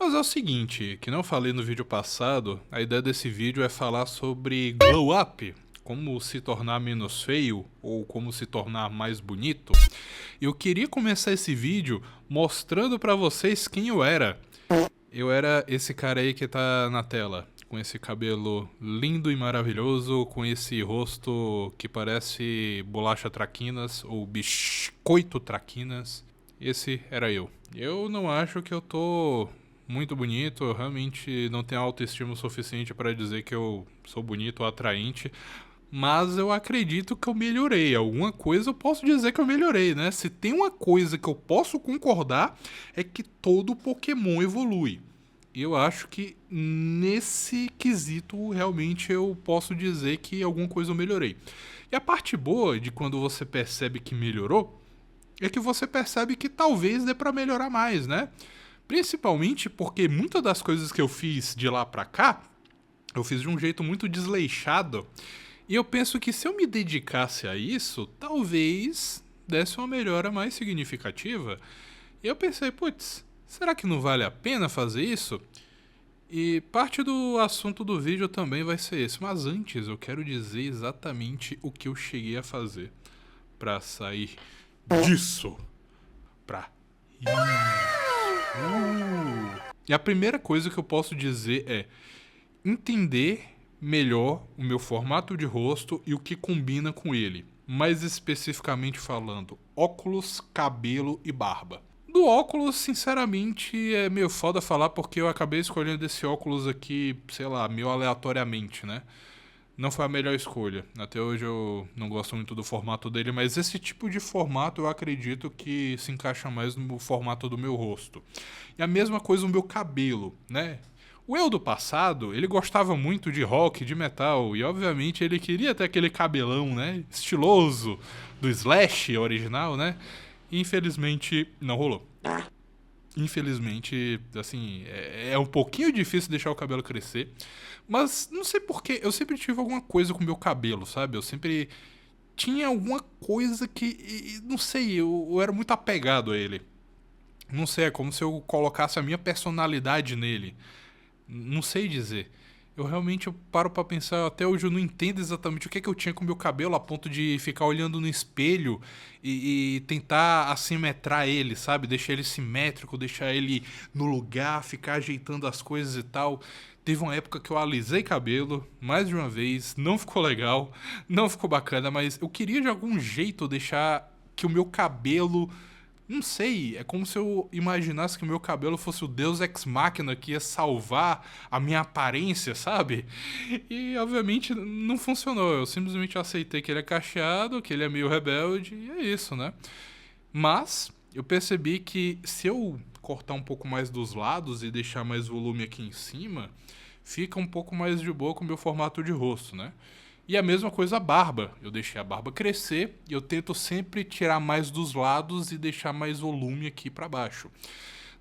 Mas é o seguinte, que não falei no vídeo passado, a ideia desse vídeo é falar sobre glow up, como se tornar menos feio ou como se tornar mais bonito. Eu queria começar esse vídeo mostrando pra vocês quem eu era. Eu era esse cara aí que tá na tela, com esse cabelo lindo e maravilhoso, com esse rosto que parece bolacha traquinas ou biscoito traquinas. Esse era eu. Eu não acho que eu tô muito bonito, eu realmente não tenho autoestima o suficiente pra dizer que eu sou bonito ou atraente, mas eu acredito que eu melhorei. Alguma coisa eu posso dizer que eu melhorei, né? Se tem uma coisa que eu posso concordar, é que todo Pokémon evolui. E eu acho que nesse quesito realmente eu posso dizer que alguma coisa eu melhorei. E a parte boa de quando você percebe que melhorou é que você percebe que talvez dê pra melhorar mais, né? Principalmente porque muitas das coisas que eu fiz de lá pra cá, eu fiz de um jeito muito desleixado. E eu penso que se eu me dedicasse a isso, talvez desse uma melhora mais significativa. E eu pensei, putz, será que não vale a pena fazer isso? E parte do assunto do vídeo também vai ser esse. Mas antes eu quero dizer exatamente o que eu cheguei a fazer pra sair disso pra E a primeira coisa que eu posso dizer é entender melhor o meu formato de rosto e o que combina com ele. Mais especificamente falando, óculos, cabelo e barba. Do óculos, sinceramente, é meio foda falar porque eu acabei escolhendo esse óculos aqui, sei lá, meio aleatoriamente, né? Não foi a melhor escolha. Até hoje eu não gosto muito do formato dele, mas esse tipo de formato eu acredito que se encaixa mais no formato do meu rosto. E a mesma coisa o meu cabelo, né? O eu do passado, ele gostava muito de rock, de metal, e obviamente ele queria ter aquele cabelão, né? Estiloso, do Slash original, né? E infelizmente não rolou. Infelizmente, assim, é um pouquinho difícil deixar o cabelo crescer. Mas não sei porquê, eu sempre tive alguma coisa com o meu cabelo, sabe? Eu sempre tinha alguma coisa que, não sei, eu era muito apegado a ele. Não sei, é como se eu colocasse a minha personalidade nele. Não sei dizer. Eu realmente paro pra pensar, até hoje eu não entendo exatamente o que é que eu tinha com o meu cabelo a ponto de ficar olhando no espelho e tentar assimetrar ele, sabe? Deixar ele simétrico, deixar ele no lugar, ficar ajeitando as coisas e tal. Teve uma época que eu alisei cabelo, mais de uma vez, não ficou legal, não ficou bacana, mas eu queria de algum jeito deixar que o meu cabelo, não sei, é como se eu imaginasse que o meu cabelo fosse o Deus Ex Machina que ia salvar a minha aparência, sabe? E obviamente não funcionou. Eu simplesmente aceitei que ele é cacheado, que ele é meio rebelde, e é isso, né? Mas eu percebi que se eu cortar um pouco mais dos lados e deixar mais volume aqui em cima, fica um pouco mais de boa com o meu formato de rosto, né? E a mesma coisa a barba. Eu deixei a barba crescer e eu tento sempre tirar mais dos lados e deixar mais volume aqui pra baixo.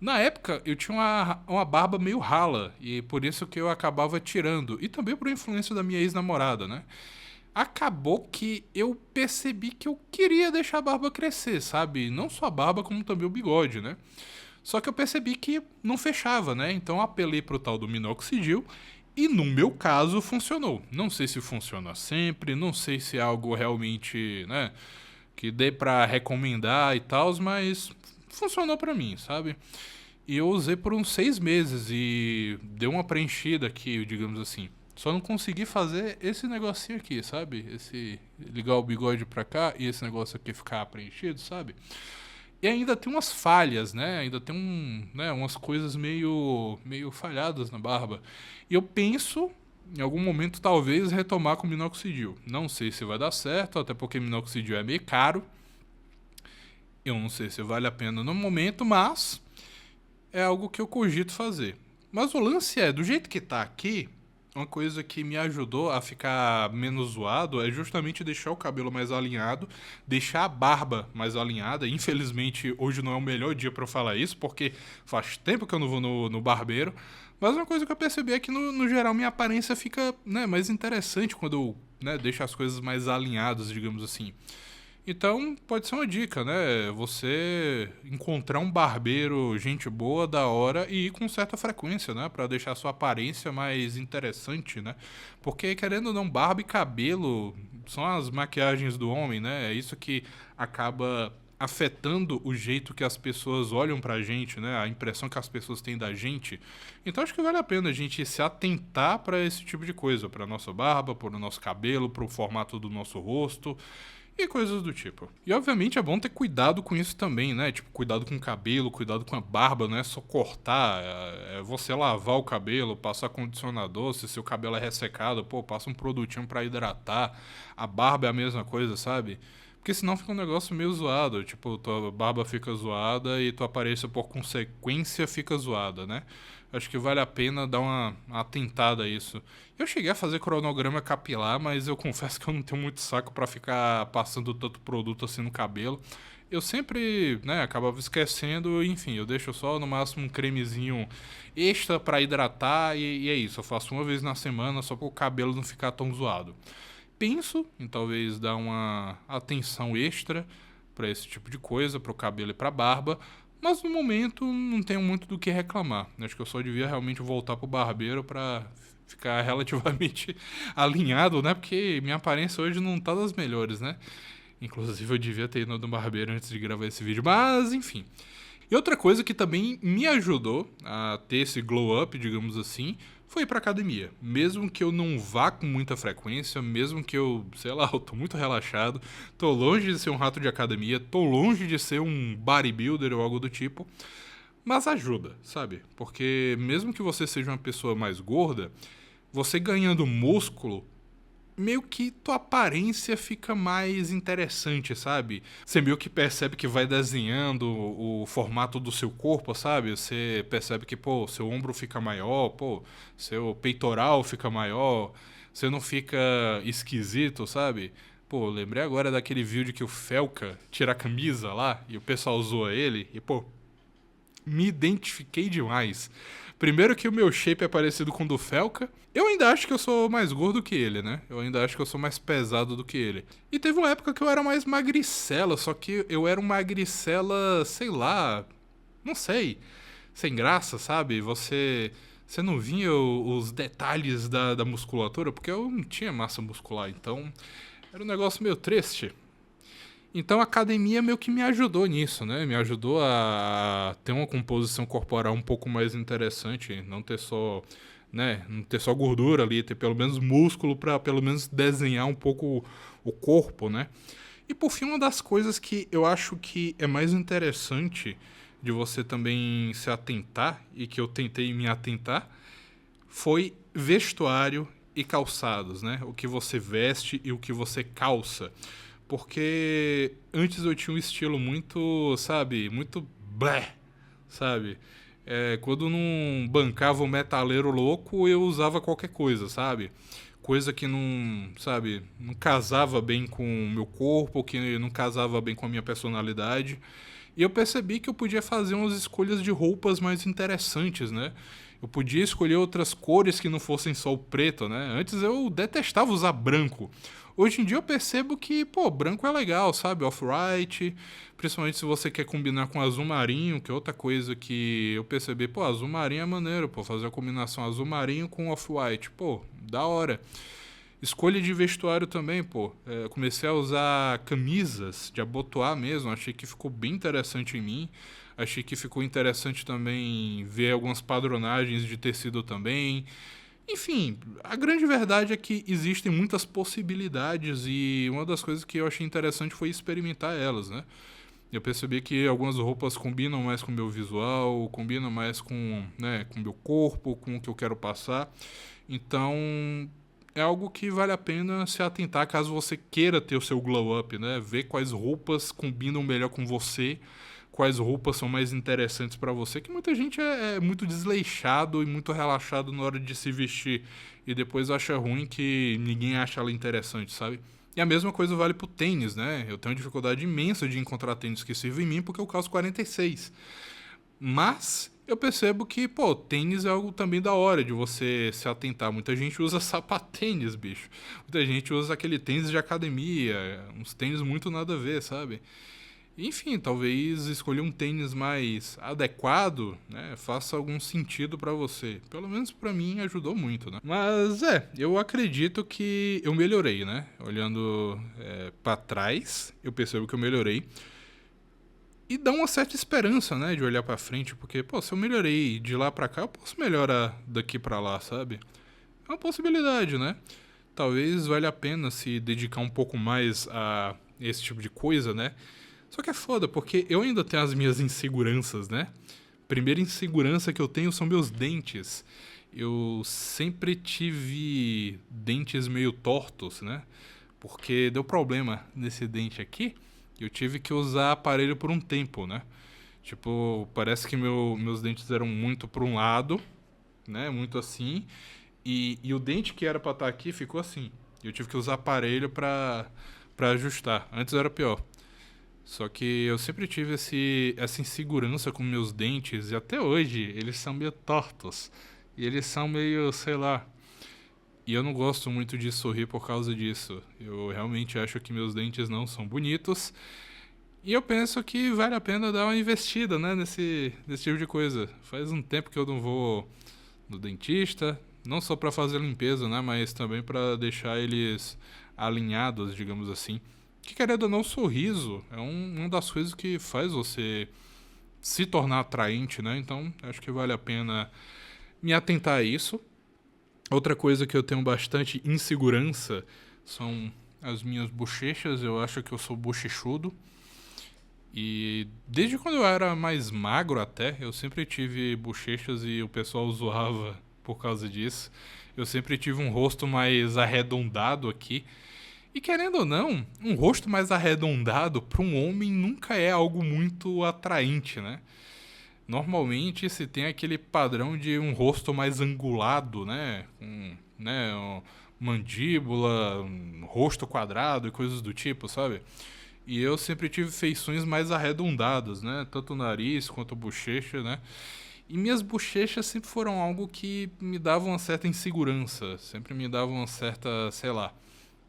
Na época, eu tinha uma barba meio rala e por isso que eu acabava tirando. E também por influência da minha ex-namorada, né? Acabou que eu percebi que eu queria deixar a barba crescer, sabe? Não só a barba, como também o bigode, né? Só que eu percebi que não fechava, né? Então eu apelei pro tal do minoxidil e no meu caso funcionou. Não sei se funciona sempre, não sei se é algo realmente, né, que dê pra recomendar e tal, mas funcionou pra mim, sabe? E eu usei por uns 6 meses e deu uma preenchida aqui, digamos assim. Só não consegui fazer esse negocinho aqui, sabe? Esse ligar o bigode pra cá e esse negócio aqui ficar preenchido, sabe? E ainda tem umas falhas, né? Ainda tem umas coisas meio falhadas na barba. E eu penso, em algum momento, talvez retomar com minoxidil. Não sei se vai dar certo, até porque minoxidil é meio caro. Eu não sei se vale a pena no momento, mas é algo que eu cogito fazer. Mas o lance é, do jeito que tá aqui, uma coisa que me ajudou a ficar menos zoado é justamente deixar o cabelo mais alinhado, deixar a barba mais alinhada. Infelizmente, hoje não é o melhor dia pra eu falar isso, porque faz tempo que eu não vou no barbeiro. Mas uma coisa que eu percebi é que, no geral, minha aparência fica, né, mais interessante quando eu, né, deixo as coisas mais alinhadas, digamos assim. Então, pode ser uma dica, né? Você encontrar um barbeiro, gente boa, da hora e ir com certa frequência, né? Pra deixar a sua aparência mais interessante, né? Porque, querendo ou não, barba e cabelo são as maquiagens do homem, né? É isso que acaba afetando o jeito que as pessoas olham pra gente, né? A impressão que as pessoas têm da gente. Então, acho que vale a pena a gente se atentar pra esse tipo de coisa, pra nossa barba, pro nosso cabelo, pro formato do nosso rosto e coisas do tipo. E obviamente é bom ter cuidado com isso também, né? Tipo, cuidado com o cabelo, cuidado com a barba, não é só cortar, é você lavar o cabelo, passar condicionador, se seu cabelo é ressecado, pô, passa um produtinho pra hidratar. A barba é a mesma coisa, sabe? Porque senão fica um negócio meio zoado, tipo, tua barba fica zoada e tua aparência por consequência fica zoada, né? Acho que vale a pena dar uma atentada a isso. Eu cheguei a fazer cronograma capilar, mas eu confesso que eu não tenho muito saco pra ficar passando tanto produto assim no cabelo. Eu sempre, né, acabava esquecendo, enfim, eu deixo só no máximo um cremezinho extra pra hidratar e é isso. Eu faço uma vez na semana só para o cabelo não ficar tão zoado. Penso em talvez dar uma atenção extra pra esse tipo de coisa, pro cabelo e pra barba, mas no momento não tenho muito do que reclamar. Acho que eu só devia realmente voltar pro barbeiro pra ficar relativamente alinhado, né? Porque minha aparência hoje não tá das melhores, né? Inclusive eu devia ter ido no barbeiro antes de gravar esse vídeo, mas enfim. E outra coisa que também me ajudou a ter esse glow up, digamos assim, foi ir pra academia. Mesmo que eu não vá com muita frequência, mesmo que eu, sei lá, eu tô muito relaxado, tô longe de ser um rato de academia, tô longe de ser um bodybuilder ou algo do tipo, mas ajuda, sabe? Porque mesmo que você seja uma pessoa mais gorda, você ganhando músculo meio que tua aparência fica mais interessante, sabe? Você meio que percebe que vai desenhando o formato do seu corpo, sabe? Você percebe que, pô, seu ombro fica maior, pô, seu peitoral fica maior, você não fica esquisito, sabe? Pô, lembrei agora daquele vídeo que o Felca tira a camisa lá e o pessoal zoa ele e, pô, me identifiquei demais. Primeiro que o meu shape é parecido com o do Felca. Eu ainda acho que eu sou mais gordo que ele, né? Eu ainda acho que eu sou mais pesado do que ele. E teve uma época que eu era mais magricela, só que eu era um magricela, sei lá, não sei, sem graça, sabe? Você não via os detalhes da musculatura, porque eu não tinha massa muscular, então era um negócio meio triste. Então a academia meio que me ajudou nisso, né? Me ajudou a ter uma composição corporal um pouco mais interessante, não ter só, né, não ter só gordura ali, ter pelo menos músculo para pelo menos desenhar um pouco o corpo, né? E por fim, uma das coisas que eu acho que é mais interessante de você também se atentar e que eu tentei me atentar foi vestuário e calçados, né? O que você veste e o que você calça. Porque antes eu tinha um estilo muito, sabe, muito blé, sabe? Quando não bancava o metaleiro louco, eu usava qualquer coisa, sabe? Coisa que não, sabe, não casava bem com o meu corpo, que não casava bem com a minha personalidade. E eu percebi que eu podia fazer umas escolhas de roupas mais interessantes, né? Eu podia escolher outras cores que não fossem só o preto, né? Antes eu detestava usar branco. Hoje em dia eu percebo que, pô, branco é legal, sabe? Off-white, principalmente se você quer combinar com azul marinho, que é outra coisa que eu percebi, pô, azul marinho é maneiro, pô, fazer a combinação azul marinho com off-white, pô, da hora. Escolha de vestuário também, pô. Comecei a usar camisas de abotoar mesmo, achei que ficou bem interessante em mim. Achei que ficou interessante também ver algumas padronagens de tecido também. Enfim, a grande verdade é que existem muitas possibilidades e uma das coisas que eu achei interessante foi experimentar elas, né? Eu percebi que algumas roupas combinam mais com o meu visual, combinam mais com, né, com o meu corpo, com o que eu quero passar. Então, é algo que vale a pena se atentar caso você queira ter o seu glow up, né? Ver quais roupas combinam melhor com você, quais roupas são mais interessantes pra você, que muita gente é muito desleixado e muito relaxado na hora de se vestir e depois acha ruim que ninguém acha ela interessante, sabe? E a mesma coisa vale pro tênis, né? Eu tenho dificuldade imensa de encontrar tênis que sirvam em mim porque eu calço 46. Mas eu percebo que, pô, tênis é algo também da hora de você se atentar. Muita gente usa sapatênis, bicho. Muita gente usa aquele tênis de academia, uns tênis muito nada a ver, sabe? Enfim, talvez escolher um tênis mais adequado, né, faça algum sentido pra você. Pelo menos pra mim ajudou muito, né? Mas eu acredito que eu melhorei, né? Olhando para trás, eu percebo que eu melhorei. E dá uma certa esperança, né, de olhar pra frente, porque, pô, se eu melhorei de lá pra cá, eu posso melhorar daqui pra lá, sabe? É uma possibilidade, né? Talvez valha a pena se dedicar um pouco mais a esse tipo de coisa, né? Só que é foda, porque eu ainda tenho as minhas inseguranças, né? Primeira insegurança que eu tenho são meus dentes. Eu sempre tive dentes meio tortos, né? Porque deu problema nesse dente aqui. Eu tive que usar aparelho por um tempo, né? Tipo, parece que meus dentes eram muito para um lado, né? Muito assim. E o dente que era pra estar aqui ficou assim. Eu tive que usar aparelho pra ajustar. Antes era pior. Só que eu sempre tive essa insegurança com meus dentes. E até hoje eles são meio tortos. E eles são meio, sei lá. E eu não gosto muito de sorrir por causa disso. Eu realmente acho que meus dentes não são bonitos. E eu penso que vale a pena dar uma investida, né, nesse tipo de coisa. Faz um tempo que eu não vou no dentista, não só para fazer limpeza, né, mas também para deixar eles alinhados, digamos assim. Que querendo ou não, o sorriso é uma das coisas que faz você se tornar atraente, né? Então, acho que vale a pena me atentar a isso. Outra coisa que eu tenho bastante insegurança são as minhas bochechas. Eu acho que eu sou bochechudo. E desde quando eu era mais magro até, eu sempre tive bochechas e o pessoal zoava por causa disso. Eu sempre tive um rosto mais arredondado aqui. E querendo ou não, um rosto mais arredondado para um homem nunca é algo muito atraente, né? Normalmente se tem aquele padrão de um rosto mais angulado, né? Mandíbula, um rosto quadrado e coisas do tipo, sabe? E eu sempre tive feições mais arredondadas, né? Tanto o nariz quanto a bochecha, né? E minhas bochechas sempre foram algo que me davam uma certa insegurança. Sempre me davam uma certa, sei lá.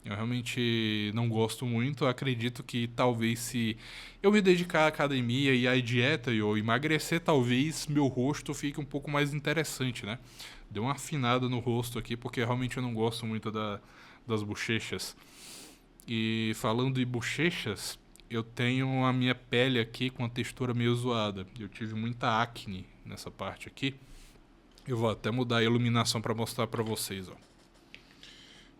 Eu realmente não gosto muito. Eu acredito que talvez se eu me dedicar à academia e à dieta e eu emagrecer, talvez meu rosto fique um pouco mais interessante, né? Deu uma afinada no rosto aqui, porque realmente eu não gosto muito das bochechas. E falando de bochechas, eu tenho a minha pele aqui com a textura meio zoada. Eu tive muita acne nessa parte aqui. Eu vou até mudar a iluminação para mostrar para vocês, ó.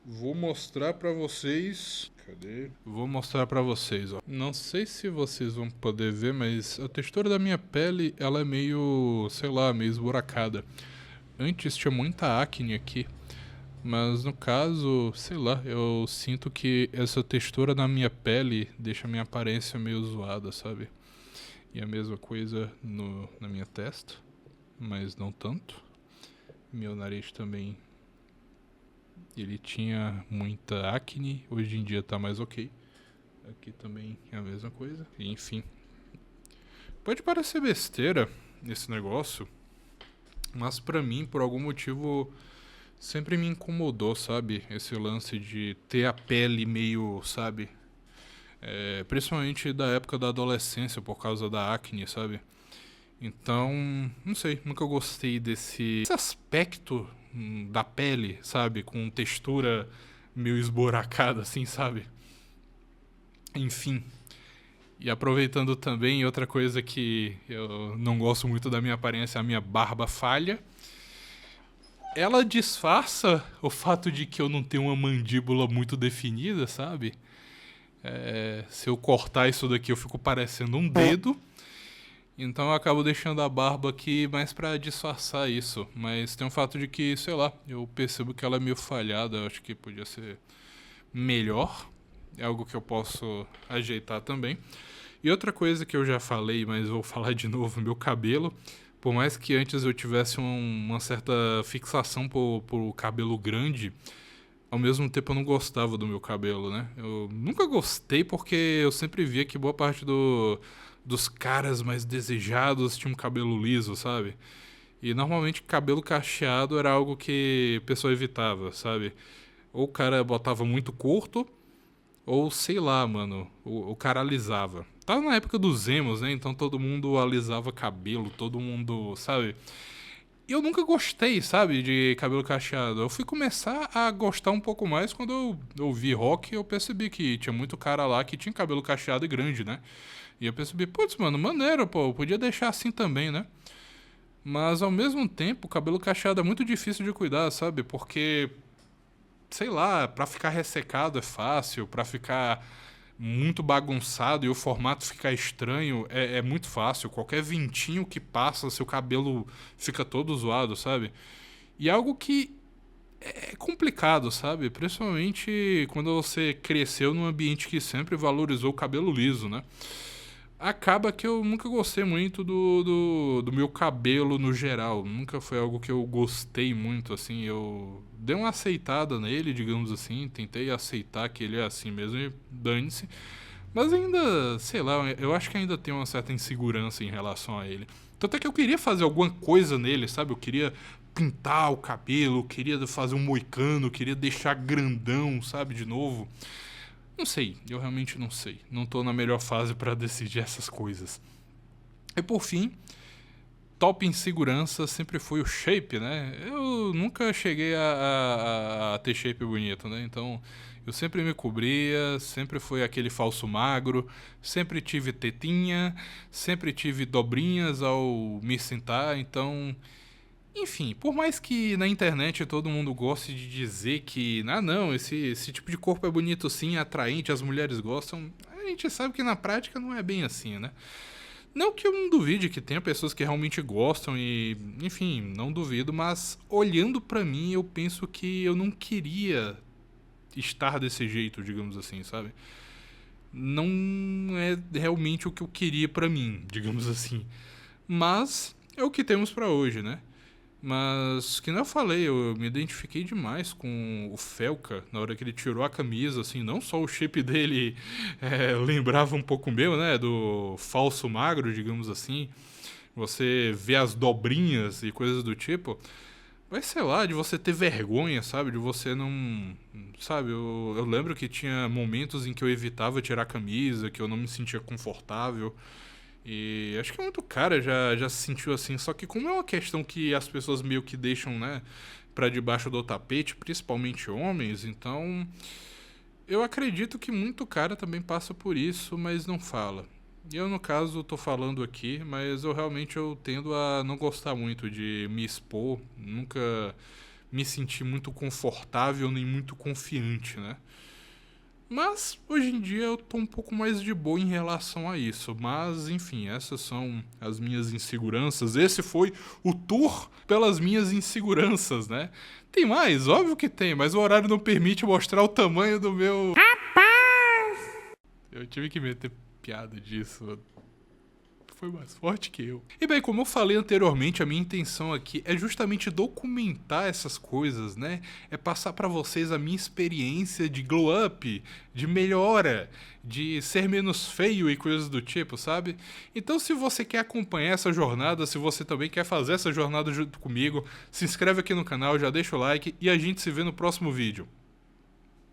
Vou mostrar pra vocês. Cadê? Vou mostrar pra vocês, ó. Não sei se vocês vão poder ver, mas a textura da minha pele, ela é meio, sei lá, meio esburacada. Antes tinha muita acne aqui, mas no caso, sei lá, eu sinto que essa textura na minha pele deixa a minha aparência meio zoada, sabe? E a mesma coisa na minha testa, mas não tanto. Meu nariz também, ele tinha muita acne, hoje em dia tá mais ok. Aqui também é a mesma coisa. Enfim. Pode parecer besteira esse negócio, mas pra mim, por algum motivo, sempre me incomodou, sabe? Esse lance de ter a pele meio, sabe? Principalmente da época da adolescência, por causa da acne, sabe? Então, não sei, nunca gostei desse aspecto da pele, sabe? Com textura meio esburacada, assim, sabe? Enfim. E aproveitando também, outra coisa que eu não gosto muito da minha aparência, a minha barba falha. Ela disfarça o fato de que eu não tenho uma mandíbula muito definida, sabe? Se eu cortar isso daqui, eu fico parecendo um dedo. Então eu acabo deixando a barba aqui mais pra disfarçar isso. Mas tem um fato de que, sei lá, eu percebo que ela é meio falhada. Eu acho que podia ser melhor. É algo que eu posso ajeitar também. E outra coisa que eu já falei, mas vou falar de novo, meu cabelo. Por mais que antes eu tivesse uma certa fixação por cabelo grande, ao mesmo tempo eu não gostava do meu cabelo, né? Eu nunca gostei porque eu sempre via que boa parte dos caras mais desejados tinham cabelo liso, sabe? E normalmente cabelo cacheado era algo que a pessoa evitava, sabe? Ou o cara botava muito curto, ou sei lá, mano, o cara alisava. Tava na época dos emos, né? Então todo mundo alisava cabelo, todo mundo, sabe? E eu nunca gostei, sabe, de cabelo cacheado. Eu fui começar a gostar um pouco mais quando eu ouvi rock e eu percebi que tinha muito cara lá que tinha cabelo cacheado e grande, né? E eu percebi, putz, mano, maneiro, pô, eu podia deixar assim também, né? Mas ao mesmo tempo, o cabelo cacheado é muito difícil de cuidar, sabe? Porque, sei lá, pra ficar ressecado é fácil, pra ficar muito bagunçado e o formato ficar estranho é muito fácil. Qualquer ventinho que passa, seu cabelo fica todo zoado, sabe? E é algo que é complicado, sabe? Principalmente quando você cresceu num ambiente que sempre valorizou o cabelo liso, né? Acaba que eu nunca gostei muito do meu cabelo no geral. Nunca foi algo que eu gostei muito, assim. Eu dei uma aceitada nele, digamos assim. Tentei aceitar que ele é assim mesmo e dane-se. Mas ainda, sei lá, eu acho que ainda tem uma certa insegurança em relação a ele. Tanto é que eu queria fazer alguma coisa nele, sabe? Eu queria pintar o cabelo, eu queria fazer um moicano, eu queria deixar grandão, sabe? De novo. Não sei, eu realmente não sei. Não tô na melhor fase pra decidir essas coisas. E por fim, top em segurança sempre foi o shape, né? Eu nunca cheguei a ter shape bonito, né? Então eu sempre me cobria, sempre foi aquele falso magro, sempre tive tetinha, sempre tive dobrinhas ao me sentar, então. Enfim, por mais que na internet todo mundo goste de dizer que, ah não, esse tipo de corpo é bonito sim, é atraente, as mulheres gostam, a gente sabe que na prática não é bem assim, né? Não que eu não duvide que tenha pessoas que realmente gostam e, enfim, não duvido, mas olhando pra mim eu penso que eu não queria estar desse jeito, digamos assim, sabe? Não é realmente o que eu queria pra mim, digamos assim. Mas é o que temos pra hoje, né? Mas, que nem eu falei, eu me identifiquei demais com o Felca na hora que ele tirou a camisa, assim, não só o shape dele lembrava um pouco o meu, né, do falso magro, digamos assim, você vê as dobrinhas e coisas do tipo, mas sei lá, de você ter vergonha, sabe, de você não, sabe, eu lembro que tinha momentos em que eu evitava tirar a camisa, que eu não me sentia confortável, e acho que muito cara já se sentiu assim, só que como é uma questão que as pessoas meio que deixam, né, pra debaixo do tapete, principalmente homens, então eu acredito que muito cara também passa por isso, mas não fala. E eu, no caso, tô falando aqui, mas eu tendo a não gostar muito de me expor, nunca me senti muito confortável nem muito confiante, né? Mas hoje em dia eu tô um pouco mais de boa em relação a isso. Mas enfim, essas são as minhas inseguranças. Esse foi o tour pelas minhas inseguranças, né? Tem mais? Óbvio que tem, mas o horário não permite mostrar o tamanho do meu. Eu tive que meter piada disso. Foi mais forte que eu. E bem, como eu falei anteriormente, a minha intenção aqui é justamente documentar essas coisas, né? É passar pra vocês a minha experiência de glow up, de melhora, de ser menos feio e coisas do tipo, sabe? Então, se você quer acompanhar essa jornada, se você também quer fazer essa jornada junto comigo, se inscreve aqui no canal, já deixa o like e a gente se vê no próximo vídeo.